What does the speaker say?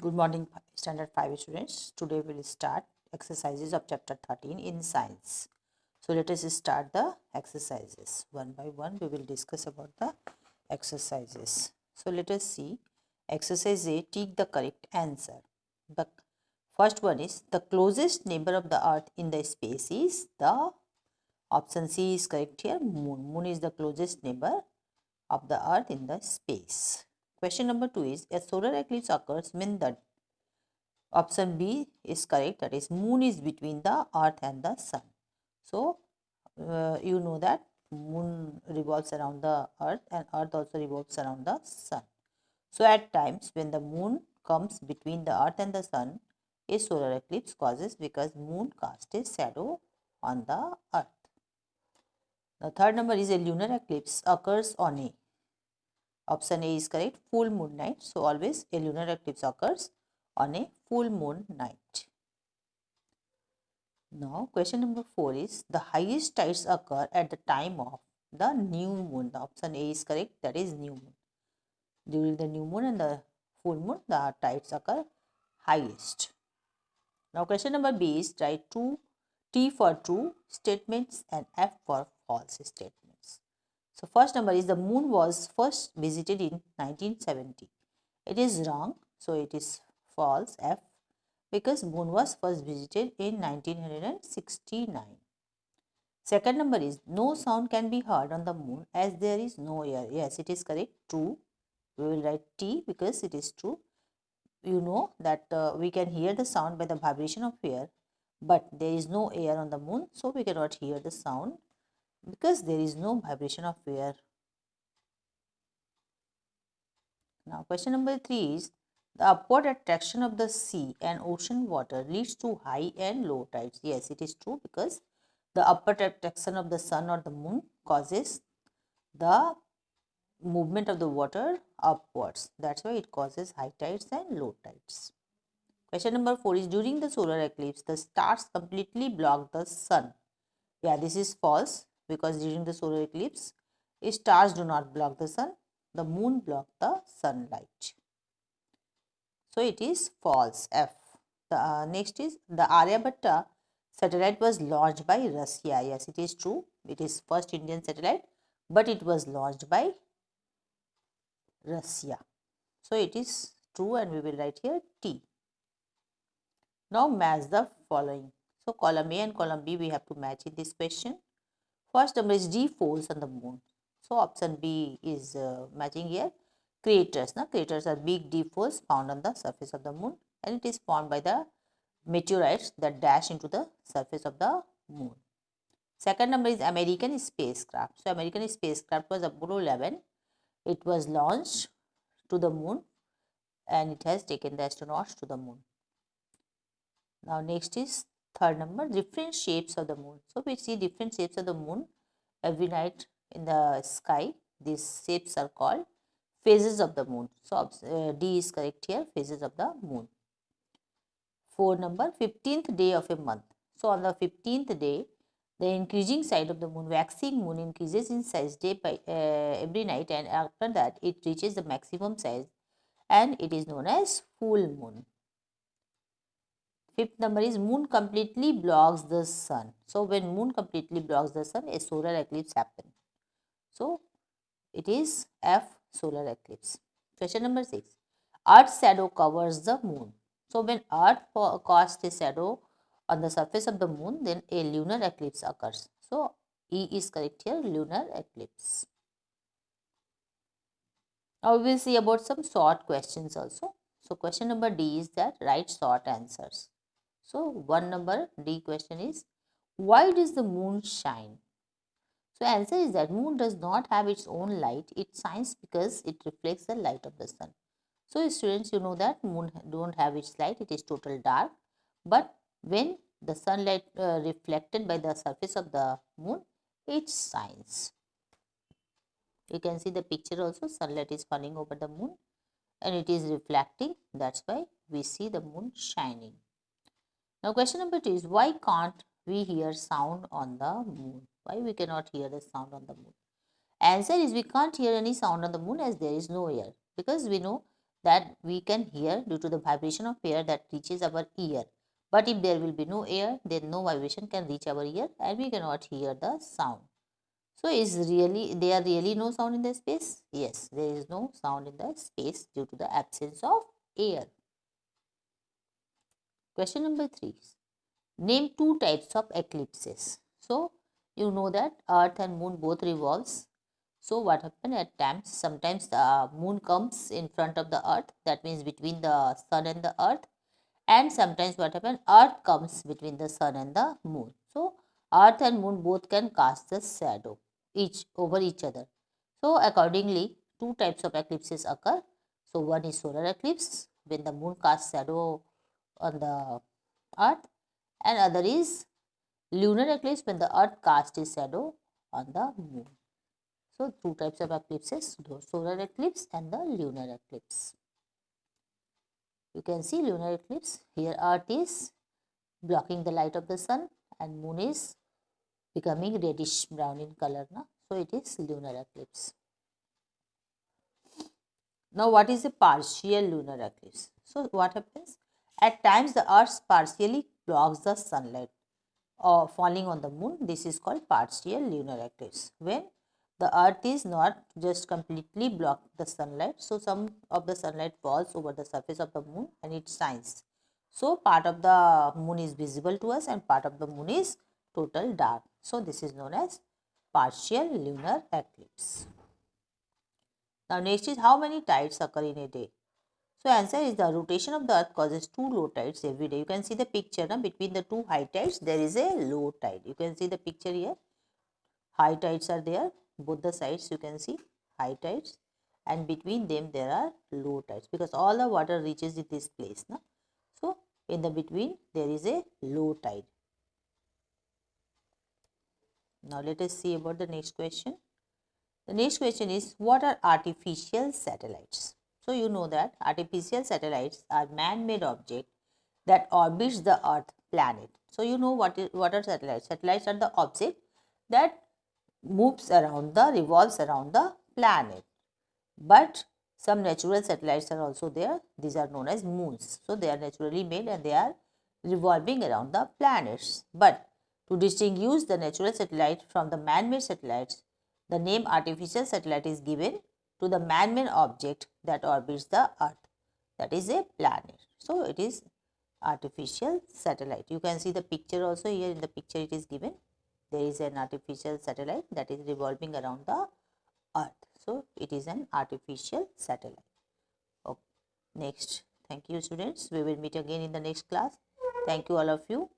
Good morning, Standard 5 students. Today we will start exercises of chapter 13 in science. So let us start the exercises. One by one we will discuss about the exercises. So let us see. Exercise A, take the correct answer. The first one is the closest neighbor of the earth in the space is the option C is correct here, moon. Moon is the closest neighbor of the earth in the space. Question number 2 is a solar eclipse occurs when the option B is correct, that is moon is between the earth and the sun. So you know that moon revolves around the earth and earth also revolves around the sun. So at times when the moon comes between the earth and the sun, a solar eclipse causes because moon casts a shadow on the earth. The third number is a lunar eclipse occurs on a, option A is correct, full moon night. So always a lunar eclipse occurs on a full moon night. Now, question number 4 is the highest tides occur at the time of the new moon. The option A is correct, that is new moon. During the new moon and the full moon, the tides occur highest. Now, question number B is write T for true statements and F for false statements. So, first number is the moon was first visited in 1970. It is wrong, so it is false, F, because moon was first visited in 1969. Second number is no sound can be heard on the moon as there is no air. Yes, it is correct, true. We will write T because it is true. You know that we can hear the sound by the vibration of air, but there is no air on the moon, so we cannot hear the sound because there is no vibration of air. Now, question number 3 is the upward attraction of the sea and ocean water leads to high and low tides. Yes, it is true because the upward attraction of the sun or the moon causes the movement of the water upwards. That's why it causes high tides and low tides. Question number 4 is during the solar eclipse, the stars completely block the sun. Yeah, this is false because during the solar eclipse, stars do not block the sun. The moon blocks the sunlight. So it is false, F. The next is the Aryabhatta satellite was launched by Russia. Yes, it is true. It is first Indian satellite, but it was launched by Russia. So it is true and we will write here T. Now match the following. So column A and column B we have to match in this question. First number is D folds on the moon. So option B is matching here. Craters. Now craters are big deep folds found on the surface of the moon and it is formed by the meteorites that dash into the surface of the moon. Second number is American spacecraft. So American spacecraft was Apollo 11. It was launched to the moon and it has taken the astronauts to the moon. Now next is third number, different shapes of the moon. So we see different shapes of the moon every night in the sky. These shapes are called phases of the moon. So D is correct here, phases of the moon. 4 number, 15th day of a month. So on the 15th day, the increasing side of the moon, waxing moon, increases in size day by every night, and after that it reaches the maximum size and it is known as full moon. Fifth number is moon completely blocks the sun. So when moon completely blocks the sun, a solar eclipse happens. So it is F, solar eclipse. Question number 6. Earth's shadow covers the moon. So when Earth casts a shadow on the surface of the moon, then a lunar eclipse occurs. So E is correct here, lunar eclipse. Now we will see about some short questions also. So question number D is that write short answers. So 1 number D question is, why does the moon shine? So answer is that moon does not have its own light. It shines because it reflects the light of the sun. So students, you know that moon don't have its light. It is total dark. But when the sunlight reflected by the surface of the moon, it shines. You can see the picture also. Sunlight is falling over the moon and it is reflecting. That's why we see the moon shining. Now question number 2 is, why can't we hear sound on the moon? Why we cannot hear the sound on the moon? Answer is we can't hear any sound on the moon as there is no air, because we know that we can hear due to the vibration of air that reaches our ear. But if there will be no air, then no vibration can reach our ear and we cannot hear the sound. So there are really no sound in the space? Yes, there is no sound in the space due to the absence of air. Question number 3. Name two types of eclipses. So you know that Earth and Moon both revolves. So what happens at times? Sometimes the Moon comes in front of the Earth. That means between the Sun and the Earth. And sometimes what happens? Earth comes between the Sun and the Moon. So Earth and Moon both can cast the shadow each over each other. So accordingly, two types of eclipses occur. So one is solar eclipse when the Moon casts shadow on the Earth, and other is lunar eclipse when the Earth casts its shadow on the Moon. So two types of eclipses, the solar eclipse and the lunar eclipse. You can see lunar eclipse. Here Earth is blocking the light of the Sun and Moon is becoming reddish brown in color. Na? So it is lunar eclipse. Now what is a partial lunar eclipse? So what happens? At times the Earth partially blocks the sunlight or falling on the Moon. This is called partial lunar eclipse. When the Earth is not just completely blocked the sunlight, so some of the sunlight falls over the surface of the Moon and it shines. So part of the Moon is visible to us and part of the Moon is total dark. So this is known as partial lunar eclipse. Now next is how many tides occur in a day. So answer is the rotation of the Earth causes two low tides every day. You can see the picture na, between the two high tides there is a low tide. You can see the picture here. High tides are there, both the sides you can see high tides, and between them there are low tides because all the water reaches in this place. Na? So in the between there is a low tide. Now let us see about the next question. The next question is, what are artificial satellites? So you know that artificial satellites are man-made objects that orbits the Earth planet. So you know what are satellites? Satellites are the object that revolves around the planet. But some natural satellites are also there. These are known as moons. So they are naturally made and they are revolving around the planets. But to distinguish the natural satellite from the man-made satellites, the name artificial satellite is given to the man-made object that orbits the Earth. That is a planet. So it is artificial satellite. You can see the picture also here. In the picture it is given. There is an artificial satellite that is revolving around the Earth. So it is an artificial satellite. Okay. Next. Thank you students. We will meet again in the next class. Thank you all of you.